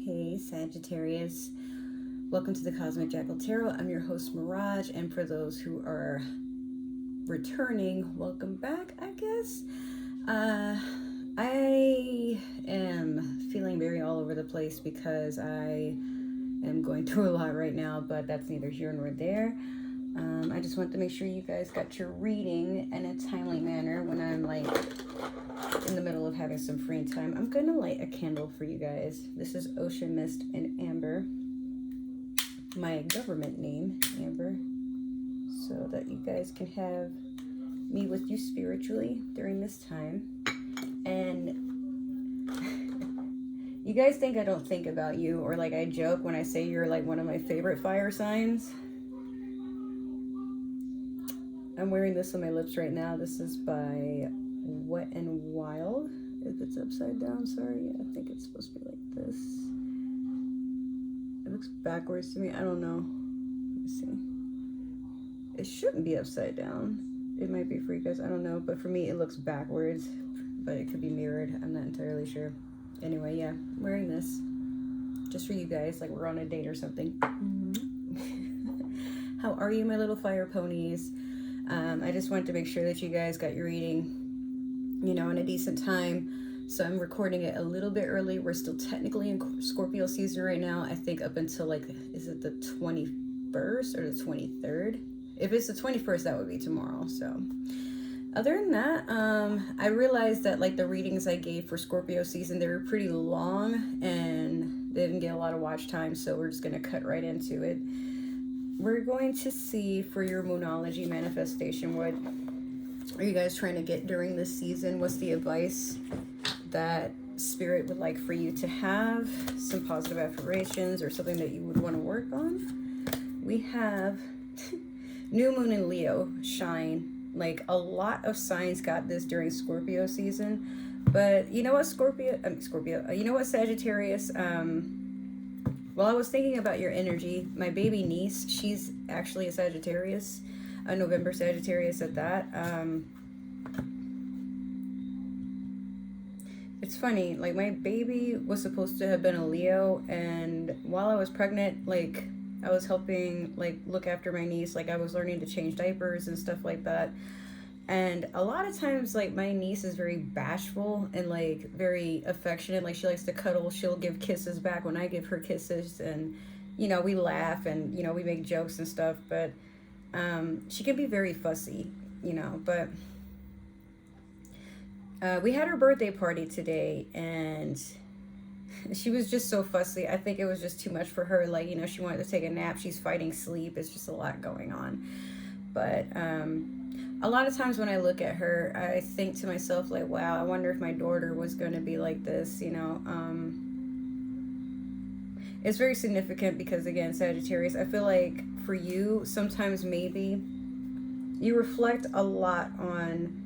Hey Sagittarius, welcome to the Cosmic Jackal Tarot. I'm your host Mirage, and for those who are returning, welcome back, I guess. I am feeling very all over the place because I am going through a lot right now, but that's neither here nor there. I just want to make sure you guys got your reading in a timely manner when I'm like in the middle of having some free time. I'm gonna light a candle for you guys. This is Ocean Mist and Amber, my government name, Amber, so that you guys can have me with you spiritually during this time. And you guys think I don't think about you, or like I joke when I say you're like one of my favorite fire signs. I'm wearing this on my lips right now. This is by Wet and Wild. If it's upside down, sorry. I think it's supposed to be like this. It looks backwards to me. I don't know. Let me see. It shouldn't be upside down. It might be for you guys. I don't know. But for me, it looks backwards. But it could be mirrored. I'm not entirely sure. Anyway, yeah. I'm wearing this. Just for you guys. Like we're on a date or something. How are you, my little fire ponies? I just wanted to make sure that you guys got your reading, in a decent time. So I'm recording it a little bit early. We're still technically in Scorpio season right now. I think up until is it the 21st or the 23rd? If it's the 21st, that would be tomorrow. So other than that, I realized that like the readings I gave for Scorpio season, they were pretty long and they didn't get a lot of watch time. So we're just going to cut right into it. We're going to see for your Moonology manifestation, what are you guys trying to get during this season? What's the advice that Spirit would like for you to have? Some positive affirmations or something that you would want to work on. We have New Moon in Leo, shine. Like a lot of signs got this during Scorpio season. But you know what, you know what, Sagittarius, well, I was thinking about your energy. My baby niece, she's actually a Sagittarius, a November Sagittarius at that. It's funny, like my baby was supposed to have been a Leo, and while I was pregnant, like I was helping like look after my niece, like I was learning to change diapers and stuff like that. And a lot of times, like, my niece is very bashful and, like, very affectionate. Like, she likes to cuddle. She'll give kisses back when I give her kisses. And, we laugh and, we make jokes and stuff. But she can be very fussy, But we had her birthday party today, and she was just so fussy. I think it was just too much for her. Like, she wanted to take a nap. She's fighting sleep. It's just a lot going on. But a lot of times when I look at her, I think to myself, like, wow, I wonder if my daughter was going to be like this, It's very significant because, again, Sagittarius, I feel like for you, sometimes maybe you reflect a lot on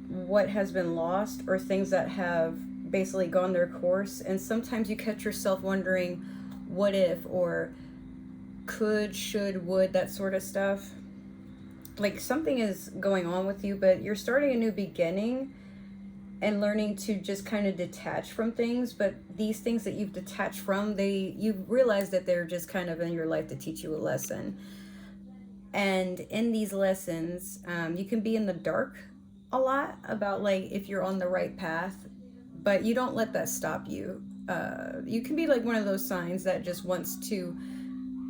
what has been lost or things that have basically gone their course. And sometimes you catch yourself wondering, what if, or could, should, would, that sort of stuff. Like something is going on with you, but you're starting a new beginning and learning to just kind of detach from things. But these things that you've detached from, you realize that they're just kind of in your life to teach you a lesson. And in these lessons, you can be in the dark a lot about like if you're on the right path, but you don't let that stop you. You can be like one of those signs that just wants to,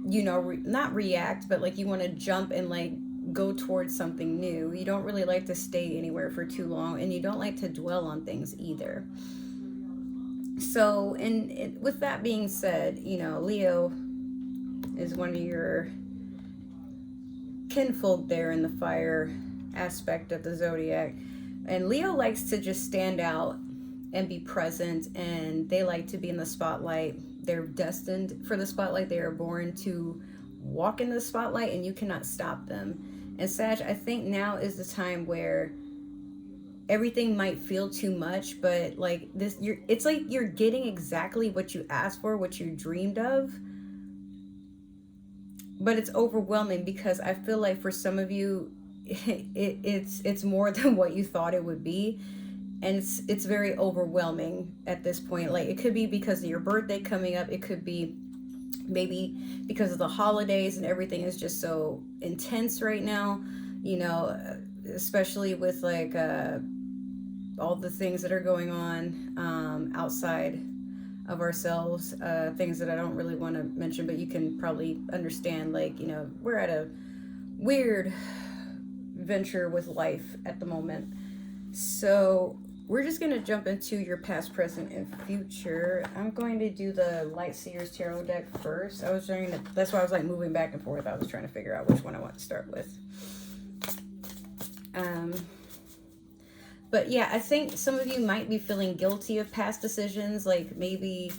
not react, but like you want to jump and like go towards something new. You don't really like to stay anywhere for too long, and you don't like to dwell on things either. So, with that being said, Leo is one of your kinfolk there in the fire aspect of the zodiac, and Leo likes to just stand out and be present, and they like to be in the spotlight. They're destined for the spotlight. They are born to walk in the spotlight, and you cannot stop them. And Sag, I think now is the time where everything might feel too much, but like this, it's like you're getting exactly what you asked for, what you dreamed of. But it's overwhelming because I feel like for some of you, it's more than what you thought it would be. and it's very overwhelming at this point. Like, it could be because of your birthday coming up, it could be maybe because of the holidays and everything is just so intense right now, you know, especially with like all the things that are going on outside of ourselves, things that I don't really want to mention, but you can probably understand. Like, you know, we're at a weird venture with life at the moment. So we're just going to jump into your past, present, and future. I'm going to do the Light Seers Tarot deck first. That's why I was like moving back and forth. I was trying to figure out which one I want to start with. But yeah, I think some of you might be feeling guilty of past decisions. Like, maybe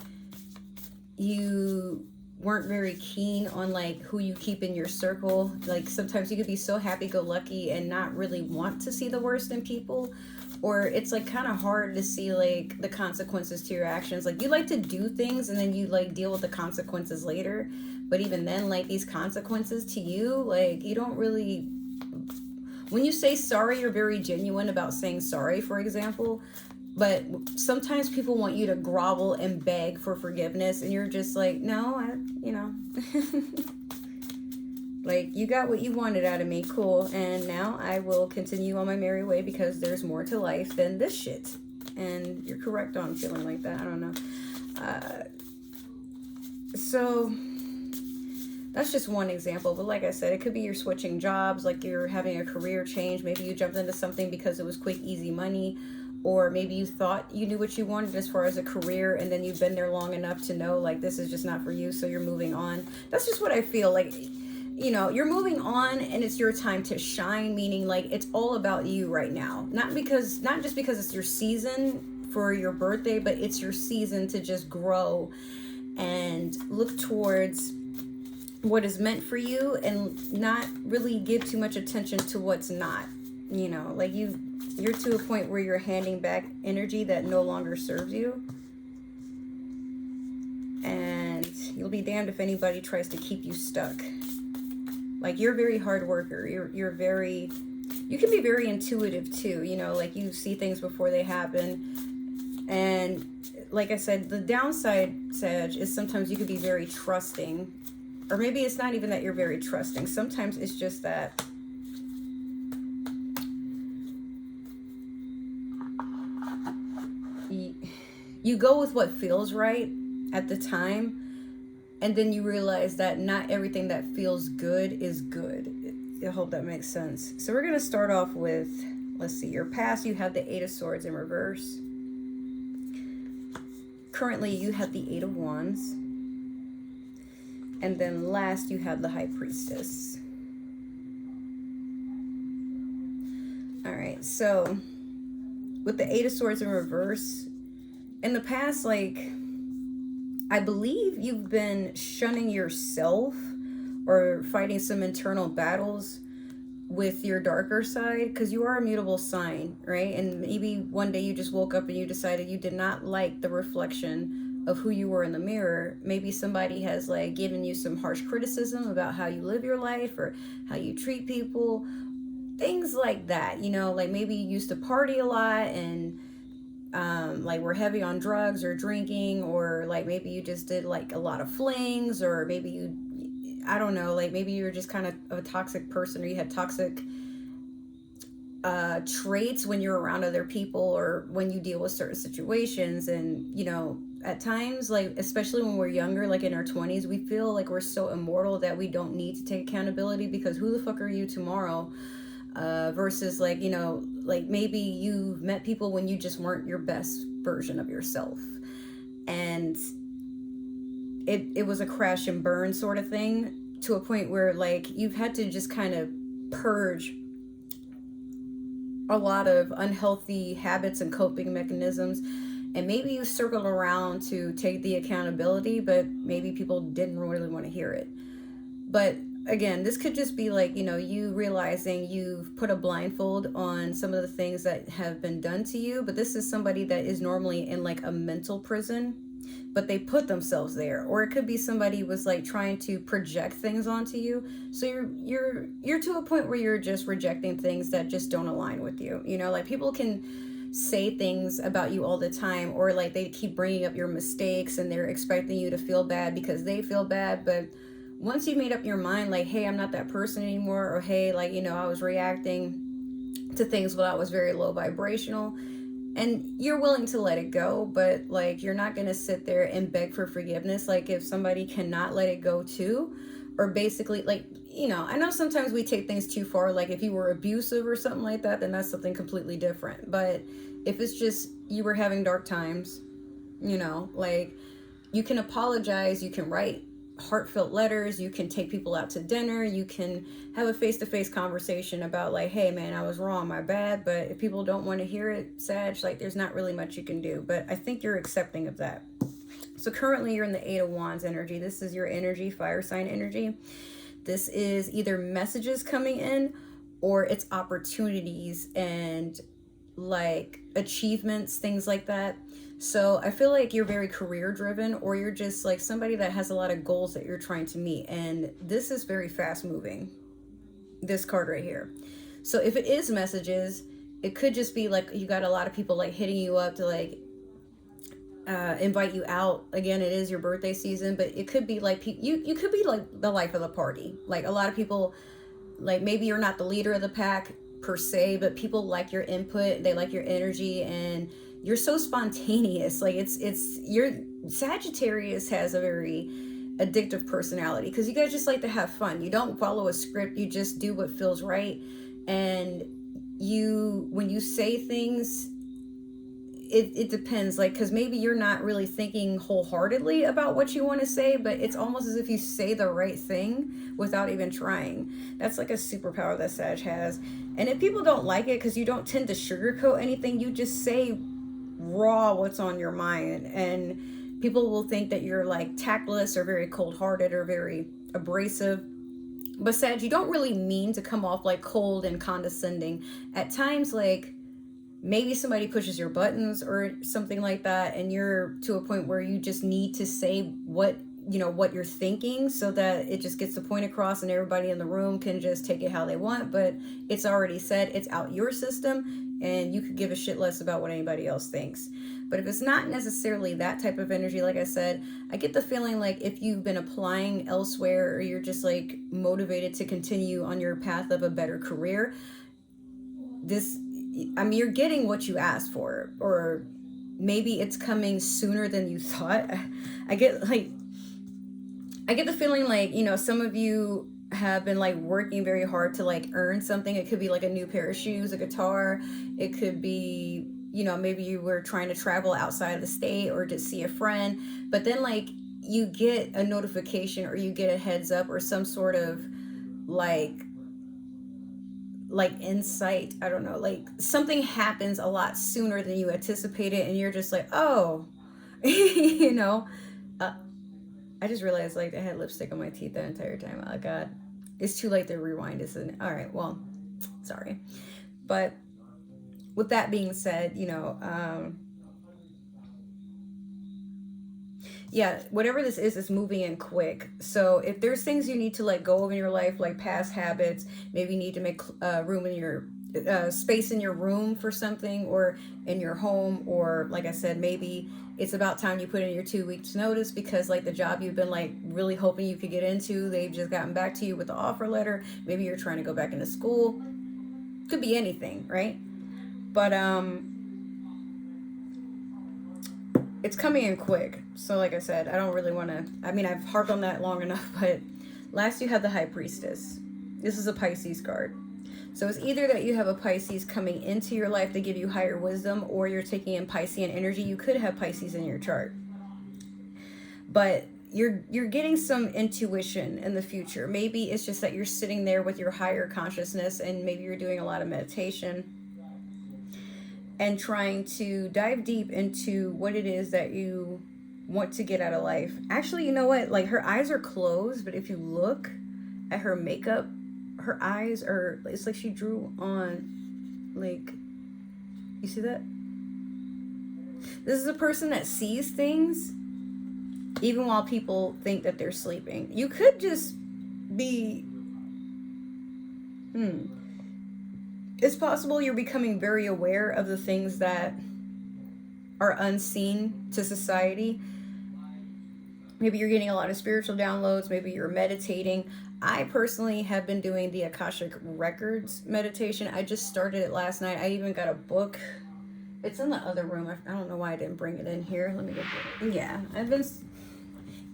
you weren't very keen on like who you keep in your circle. Like, sometimes you could be so happy-go-lucky and not really want to see the worst in people, or it's like kind of hard to see like the consequences to your actions. Like, you like to do things and then you like deal with the consequences later, but even then, like, these consequences to you, like, you don't really, when you say sorry, you're very genuine about saying sorry, for example, but sometimes people want you to grovel and beg for forgiveness, and you're just like, no, you know, like, you got what you wanted out of me, cool, and now I will continue on my merry way because there's more to life than this shit. And you're correct on feeling like that. I don't know. So that's just one example, but like I said, it could be you're switching jobs, like you're having a career change. Maybe you jumped into something because it was quick, easy money, or maybe you thought you knew what you wanted as far as a career, and then you've been there long enough to know like this is just not for you, so you're moving on. That's just what I feel like. You know, you're moving on and it's your time to shine, meaning like it's all about you right now. Not just because it's your season for your birthday, but it's your season to just grow and look towards what is meant for you and not really give too much attention to what's not. You know, like you're to a point where you're handing back energy that no longer serves you, and you'll be damned if anybody tries to keep you stuck. Like, you're a very hard worker. You can be very intuitive too, you know, like you see things before they happen. And like I said, the downside, Sag, is sometimes you could be very trusting. Or maybe it's not even that you're very trusting. Sometimes it's just that you go with what feels right at the time, and then you realize that not everything that feels good is good. I hope that makes sense. So we're going to start off with, let's see, your past, you have the 8 of Swords in reverse. Currently, you have the 8 of Wands. And then last, you have the High Priestess. All right, so with the 8 of Swords in reverse, in the past, like, I believe you've been shunning yourself or fighting some internal battles with your darker side, because you are a mutable sign, right? And maybe one day you just woke up and you decided you did not like the reflection of who you were in the mirror. Maybe somebody has like given you some harsh criticism about how you live your life or how you treat people, things like that, you know, like maybe you used to party a lot and like we're heavy on drugs or drinking, or like maybe you just did like a lot of flings, or maybe you, I don't know, like maybe you're just kind of a toxic person, or you had toxic traits when you're around other people or when you deal with certain situations. And you know, at times, like especially when we're younger, like in our 20s, we feel like we're so immortal that we don't need to take accountability, because who the fuck are you tomorrow? Versus like, you know, like maybe you met people when you just weren't your best version of yourself, and it was a crash and burn sort of thing, to a point where like you've had to just kind of purge a lot of unhealthy habits and coping mechanisms. And maybe you circled around to take the accountability, but maybe people didn't really want to hear it. But again, this could just be like, you know, you realizing you've put a blindfold on some of the things that have been done to you. But this is somebody that is normally in like a mental prison, but they put themselves there. Or it could be somebody was like trying to project things onto you. So you're to a point where you're just rejecting things that just don't align with you. You know, like people can say things about you all the time, or like they keep bringing up your mistakes and they're expecting you to feel bad because they feel bad. But once you made up your mind, like, hey, I'm not that person anymore, or hey, like, you know, I was reacting to things when I was very low vibrational, and you're willing to let it go, but like you're not going to sit there and beg for forgiveness. Like if somebody cannot let it go too, or basically like, you know, I know sometimes we take things too far. Like if you were abusive or something like that, then that's something completely different. But if it's just you were having dark times, you know, like you can apologize, you can write heartfelt letters, you can take people out to dinner, you can have a face-to-face conversation about like, hey man, I was wrong, my bad. But if people don't want to hear it, Sag, like there's not really much you can do. But I think you're accepting of that. So currently you're in the 8 of Wands energy. This is your energy, fire sign energy. This is either messages coming in or it's opportunities and like achievements, things like that. So I feel like you're very career driven, or you're just like somebody that has a lot of goals that you're trying to meet. And this is very fast moving, this card right here. So if it is messages, it could just be like you got a lot of people like hitting you up to like invite you out. Again, it is your birthday season, but it could be like you could be like the life of the party. Like a lot of people, like maybe you're not the leader of the pack per se, but people like your input, they like your energy, and you're so spontaneous. Like it's your Sagittarius has a very addictive personality because you guys just like to have fun. You don't follow a script, you just do what feels right. And you, when you say things, it depends, like, because maybe you're not really thinking wholeheartedly about what you want to say, but it's almost as if you say the right thing without even trying. That's like a superpower that Sag has. And if people don't like it, because you don't tend to sugarcoat anything, you just say raw what's on your mind, and people will think that you're like tactless or very cold-hearted or very abrasive. But Sag, you don't really mean to come off like cold and condescending. At times, like maybe somebody pushes your buttons or something like that, and you're to a point where you just need to say what, you know, what you're thinking, so that it just gets the point across and everybody in the room can just take it how they want. But it's already said, it's out your system, and you could give a shit less about what anybody else thinks. But if it's not necessarily that type of energy, like I said, I get the feeling like if you've been applying elsewhere, or you're just like motivated to continue on your path of a better career, this, I mean, you're getting what you asked for, or maybe it's coming sooner than you thought. I get the feeling like, you know, some of you have been like working very hard to like earn something. It could be like a new pair of shoes, a guitar. It could be, you know, maybe you were trying to travel outside of the state or just see a friend, but then like you get a notification, or you get a heads up, or some sort of like insight, I don't know, like something happens a lot sooner than you anticipated, and you're just like, oh, you know. I just realized like I had lipstick on my teeth that entire time. Oh god, it's too late to rewind, isn't it? All right, well, sorry. But with that being said, you know, yeah, whatever this is moving in quick. So if there's things you need to let go of in your life, like past habits, maybe you need to make room in your space in your room for something, or in your home, or like I said, maybe it's about time you put in your 2 weeks notice, because like the job you've been like really hoping you could get into, they've just gotten back to you with the offer letter. Maybe you're trying to go back into school. Could be anything, right? But it's coming in quick. So like I said, I don't really want to, I mean, I've harped on that long enough. But last you have the High Priestess. This is a Pisces card. So it's either that you have a Pisces coming into your life to give you higher wisdom, or you're taking in Piscean energy. You could have Pisces in your chart, but you're getting some intuition in the future. Maybe it's just that you're sitting there with your higher consciousness, and maybe you're doing a lot of meditation and trying to dive deep into what it is that you want to get out of life. Actually, you know what? Like, her eyes are closed, but if you look at her makeup, her eyes are, it's like she drew on, like, you see that? This is a person that sees things even while people think that they're sleeping. You could just be, It's possible you're becoming very aware of the things that are unseen to society. Maybe you're getting a lot of spiritual downloads. Maybe you're meditating. I personally have been doing the Akashic Records meditation. I just started it last night. I even got a book. It's in the other room. I don't know why I didn't bring it in here. Let me go get it. Yeah, I've been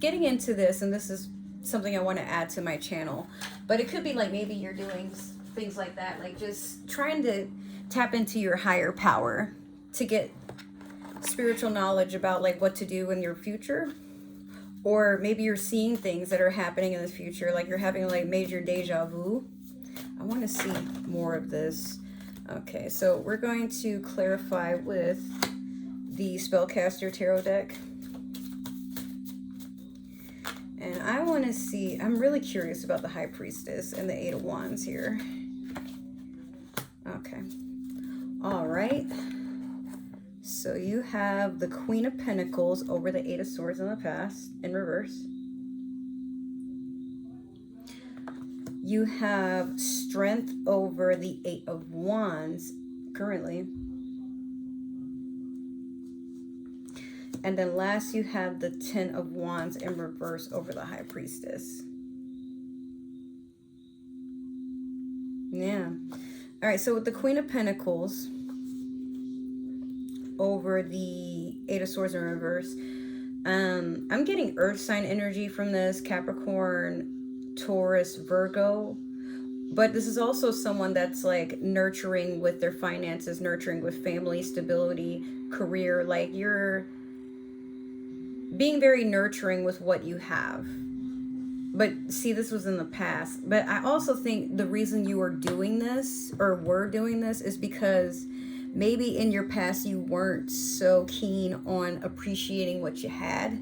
getting into this, and this is something I want to add to my channel. But it could be like maybe you're doing things like that, like just trying to tap into your higher power to get spiritual knowledge about like what to do in your future. Or maybe you're seeing things that are happening in the future, like you're having like major deja vu. I want to see more of this. Okay, so we're going to clarify with the Spellcaster Tarot deck. And I want to see, I'm really curious about the High Priestess and the Eight of Wands here. Okay. All right. So you have the Queen of Pentacles over the Eight of Swords in the past, in reverse. You have Strength over the Eight of Wands currently. And then last you have the Ten of Wands in reverse over the High Priestess. Yeah. All right, so with the Queen of Pentacles over the Eight of Swords in reverse, I'm getting earth sign energy from this, Capricorn, Taurus, Virgo. But this is also someone that's like nurturing with their finances, nurturing with family, stability, career. Like you're being very nurturing with what you have. But see, this was in the past. But I also think the reason you are doing this, or were doing this, is because maybe in your past you weren't so keen on appreciating what you had.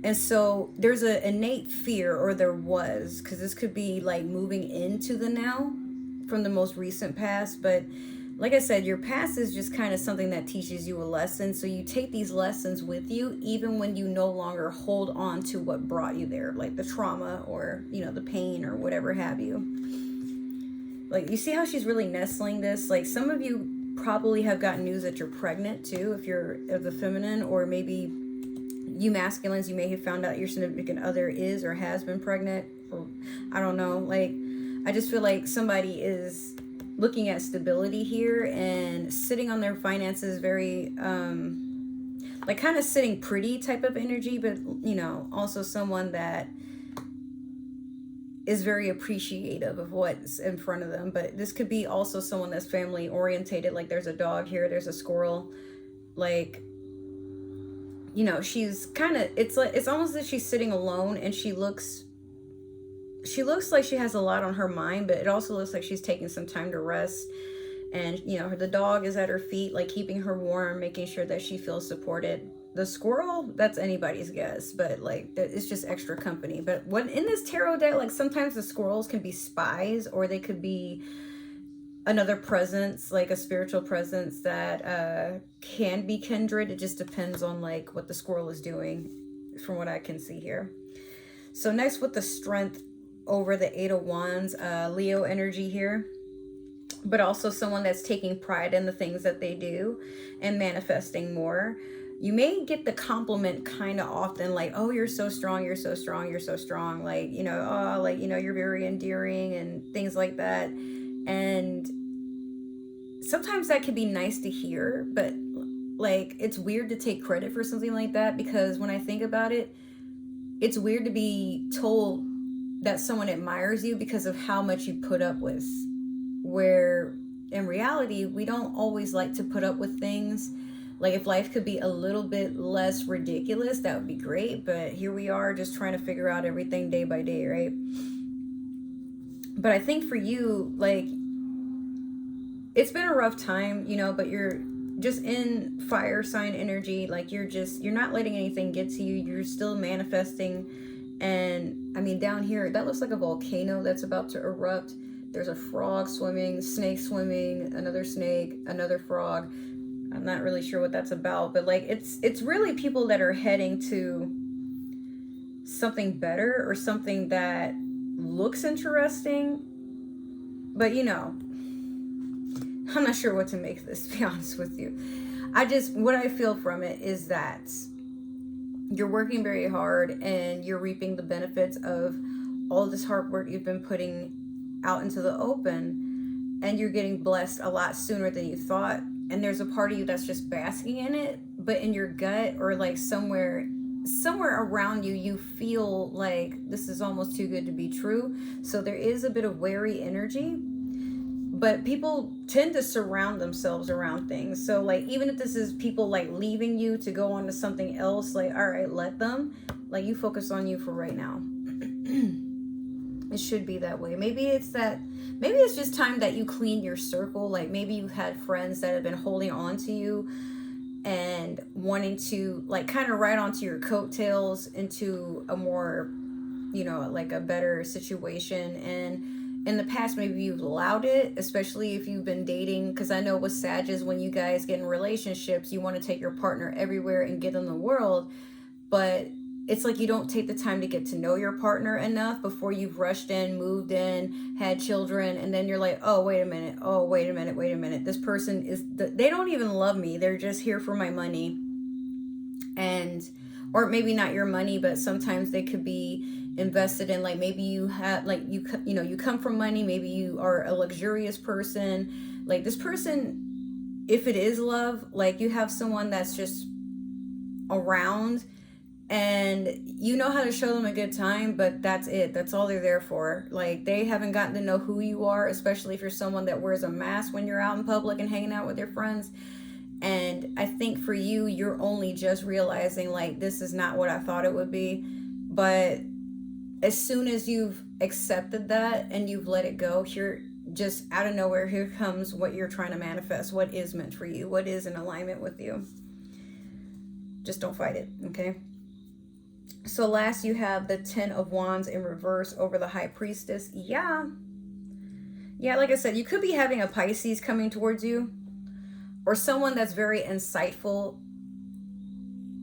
And so there's an innate fear, or there was, because this could be like moving into the now from the most recent past. But like I said, your past is just kind of something that teaches you a lesson. So you take these lessons with you, even when you no longer hold on to what brought you there, like the trauma or, you know, the pain or whatever have you. Like, you see how she's really nestling this? Like, some of you probably have gotten news that you're pregnant too, if you're of the feminine, or maybe you masculines, you may have found out your significant other is or has been pregnant, or I don't know. Like, I just feel like somebody is looking at stability here and sitting on their finances very like kind of sitting pretty type of energy, but you know, also someone that is very appreciative of what's in front of them. But this could be also someone that's family orientated. Like there's a dog here, there's a squirrel. Like, you know, she's kind of, it's like, it's almost that she's sitting alone, and she looks like she has a lot on her mind, but it also looks like she's taking some time to rest. And, you know, the dog is at her feet, like keeping her warm, making sure that she feels supported. The squirrel, that's anybody's guess, but like it's just extra company. But when in this tarot deck, like sometimes the squirrels can be spies, or they could be another presence, like a spiritual presence that can be kindred. It just depends on like what the squirrel is doing, from what I can see here. So next, with the Strength over the Eight of Wands, Leo energy here, but also someone that's taking pride in the things that they do and manifesting more. You may get the compliment kind of often, like, oh, you're so strong, you're so strong, you're so strong. Like, you know, oh, like, you know, you're very endearing and things like that. And sometimes that can be nice to hear, but like, it's weird to take credit for something like that, because when I think about it, it's weird to be told that someone admires you because of how much you put up with, where in reality, we don't always like to put up with things. Like, if life could be a little bit less ridiculous, that would be great. But here we are just trying to figure out everything day by day, right? But I think for you, like, it's been a rough time, you know, but you're just in fire sign energy. Like, you're not letting anything get to you. You're still manifesting. And I mean, down here, that looks like a volcano that's about to erupt. There's a frog swimming, snake swimming, another snake, another frog. I'm not really sure what that's about, but like, it's really people that are heading to something better, or something that looks interesting. But you know, I'm not sure what to make of this, to be honest with you. What I feel from it is that you're working very hard and you're reaping the benefits of all this hard work you've been putting out into the open, and you're getting blessed a lot sooner than you thought. And there's a part of you that's just basking in it, but in your gut, or like somewhere around you, you feel like this is almost too good to be true. So there is a bit of wary energy, but people tend to surround themselves around things. So like, even if this is people like leaving you to go on to something else, like, all right, let them, like, you focus on you for right now. It should be that way. Maybe it's just time that you clean your circle. Like, maybe you've had friends that have been holding on to you and wanting to like kind of ride onto your coattails into a more, like a better situation. And in the past, maybe you've allowed it, especially if you've been dating. Because I know with Sagittarius, when you guys get in relationships, you want to take your partner everywhere and get in the world. But it's like you don't take the time to get to know your partner enough before you've rushed in, moved in, had children, and then you're like, oh, wait a minute. This person they don't even love me. They're just here for my money. Or maybe not your money, but sometimes they could be invested in, like, maybe you have, like, you come from money. Maybe you are a luxurious person. Like, this person, if it is love, like, you have someone that's just around, and you know how to show them a good time, but that's it. That's all they're there for. Like, they haven't gotten to know who you are, especially if you're someone that wears a mask when you're out in public and hanging out with your friends. And I think for you, you're only just realizing, like, this is not what I thought it would be. But as soon as you've accepted that and you've let it go, here, just out of nowhere, here comes what you're trying to manifest, what is meant for you, what is in alignment with you. Just don't fight it, okay? So last, you have the 10 of Wands in reverse over the High Priestess. Yeah, like I said, you could be having a Pisces coming towards you, or someone that's very insightful.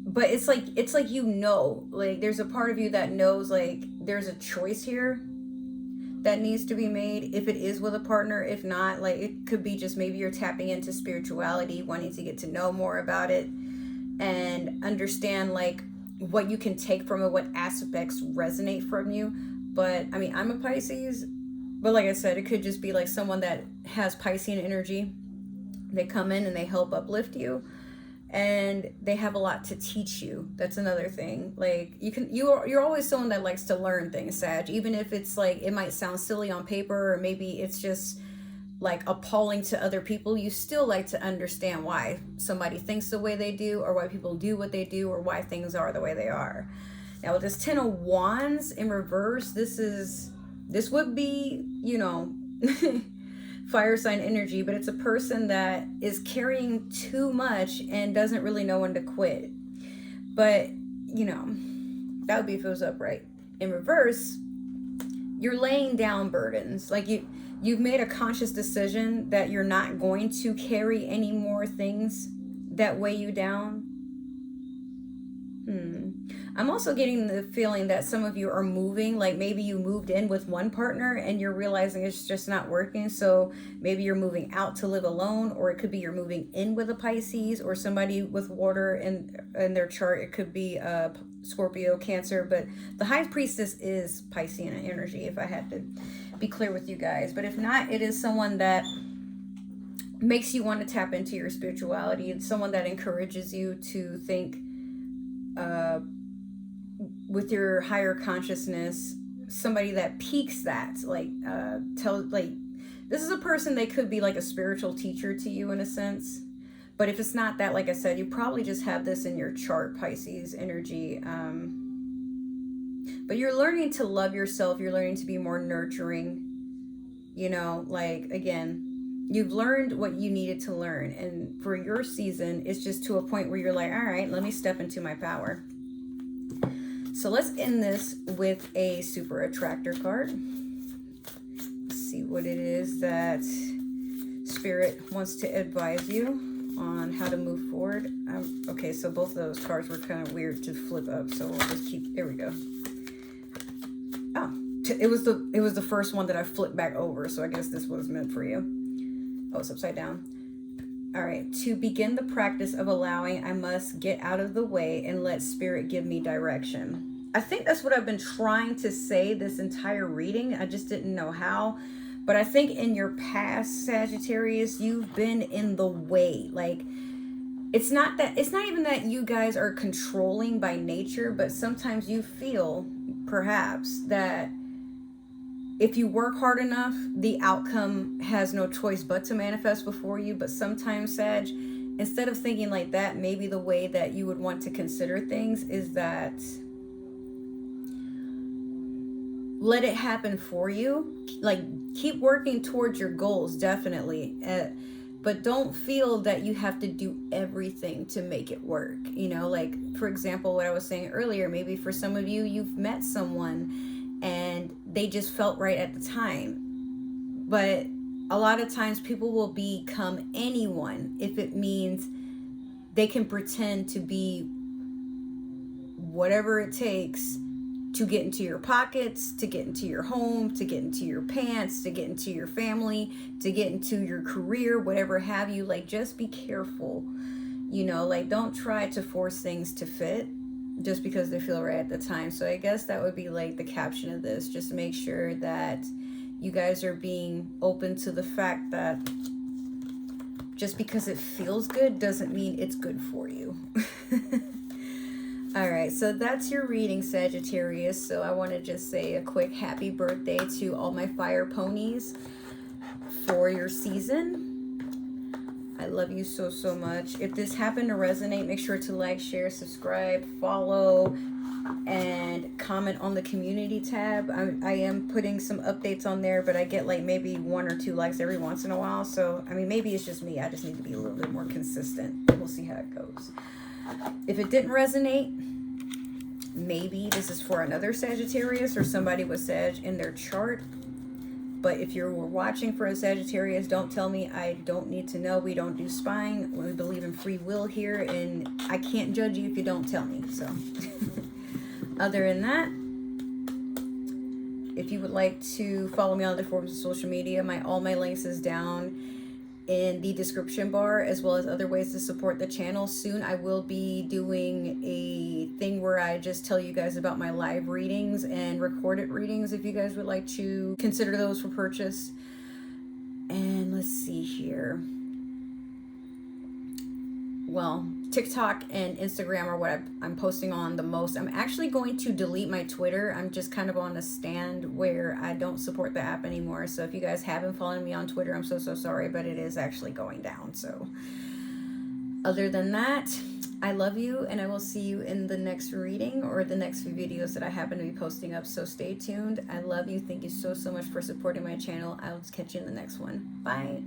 But it's like like, there's a part of you that knows, like, there's a choice here that needs to be made, if it is with a partner. If not, like, it could be just maybe you're tapping into spirituality, wanting to get to know more about it and understand, like, what you can take from it, what aspects resonate from you. But I mean, I'm a Pisces, but like I said, it could just be like someone that has Piscean energy. They come in and they help uplift you, and they have a lot to teach you. That's another thing. Like, you're always someone that likes to learn things, Sag, even if it's like, it might sound silly on paper, or maybe it's just like appalling to other people. You still like to understand why somebody thinks the way they do, or why people do what they do, or why things are the way they are. Now with this 10 of Wands in reverse, this would be, fire sign energy, but it's a person that is carrying too much and doesn't really know when to quit. But, that would be if it was upright. In reverse, you're laying down burdens. Like, you've made a conscious decision that you're not going to carry any more things that weigh you down. I'm also getting the feeling that some of you are moving. Like, maybe you moved in with one partner and you're realizing it's just not working. So maybe you're moving out to live alone, or it could be you're moving in with a Pisces or somebody with water in their chart. It could be Scorpio, Cancer, but the High Priestess is Piscean energy, if I had to be clear with you guys. But if not, it is someone that makes you want to tap into your spirituality. It's someone that encourages you to think with your higher consciousness. Somebody that piques that, this is a person, they could be like a spiritual teacher to you in a sense. But if it's not that, like I said, you probably just have this in your chart, Pisces energy. But you're learning to love yourself. You're learning to be more nurturing. Again, you've learned what you needed to learn. And for your season, it's just to a point where you're like, all right, let me step into my power. So let's end this with a super attractor card. Let's see what it is that Spirit wants to advise you on how to move forward. Okay, so both of those cards were kind of weird to flip up, so we'll just keep, there we go. Oh, it was the first one that I flipped back over, so I guess this was meant for you. Oh, it's upside down. All right. To begin the practice of allowing, I must get out of the way and let spirit give me direction. I think that's what I've been trying to say this entire reading. I just didn't know how. But I think in your past, Sagittarius, you've been in the way. Like, it's not even that you guys are controlling by nature, but sometimes you feel perhaps that if you work hard enough, the outcome has no choice but to manifest before you. But sometimes, Sag, instead of thinking like that, maybe the way that you would want to consider things is that let it happen for you. Like, keep working towards your goals, definitely. But don't feel that you have to do everything to make it work. You know, like, for example, what I was saying earlier, maybe for some of you, you've met someone and they just felt right at the time. But a lot of times people will become anyone if it means they can pretend to be whatever it takes to get into your pockets, to get into your home, to get into your pants, to get into your family, to get into your career, whatever have you. Like, just be careful, you know, like, don't try to force things to fit just because they feel right at the time. So I guess that would be like the caption of this. Just make sure that you guys are being open to the fact that just because it feels good doesn't mean it's good for you. All right, so that's your reading, Sagittarius. So I want to just say a quick happy birthday to all my fire ponies for your season. I love you so, so much. If this happened to resonate, make sure to like, share, subscribe, follow, and comment on the community tab. I am putting some updates on there, but I get like maybe 1 or 2 likes every once in a while. So, I mean, maybe it's just me. I just need to be a little bit more consistent. We'll see how it goes. If it didn't resonate, maybe this is for another Sagittarius or somebody with Sag in their chart. But if you're watching for a Sagittarius, don't tell me. I don't need to know. We don't do spying. We believe in free will here, and I can't judge you if you don't tell me. So other than that, if you would like to follow me on other forms of social media, all my links is down in the description bar, as well as other ways to support the channel. Soon I will be doing a thing where I just tell you guys about my live readings and recorded readings if you guys would like to consider those for purchase. And let's see here. Well, TikTok and Instagram are what I'm posting on the most. I'm actually going to delete my Twitter. I'm just kind of on a stand where I don't support the app anymore. So if you guys haven't followed me on Twitter, I'm so sorry, but it is actually going down. So other than that, I love you, and I will see you in the next reading or the next few videos that I happen to be posting up. So stay tuned. I love you. Thank you so much for supporting my channel. I'll catch you in the next one. Bye.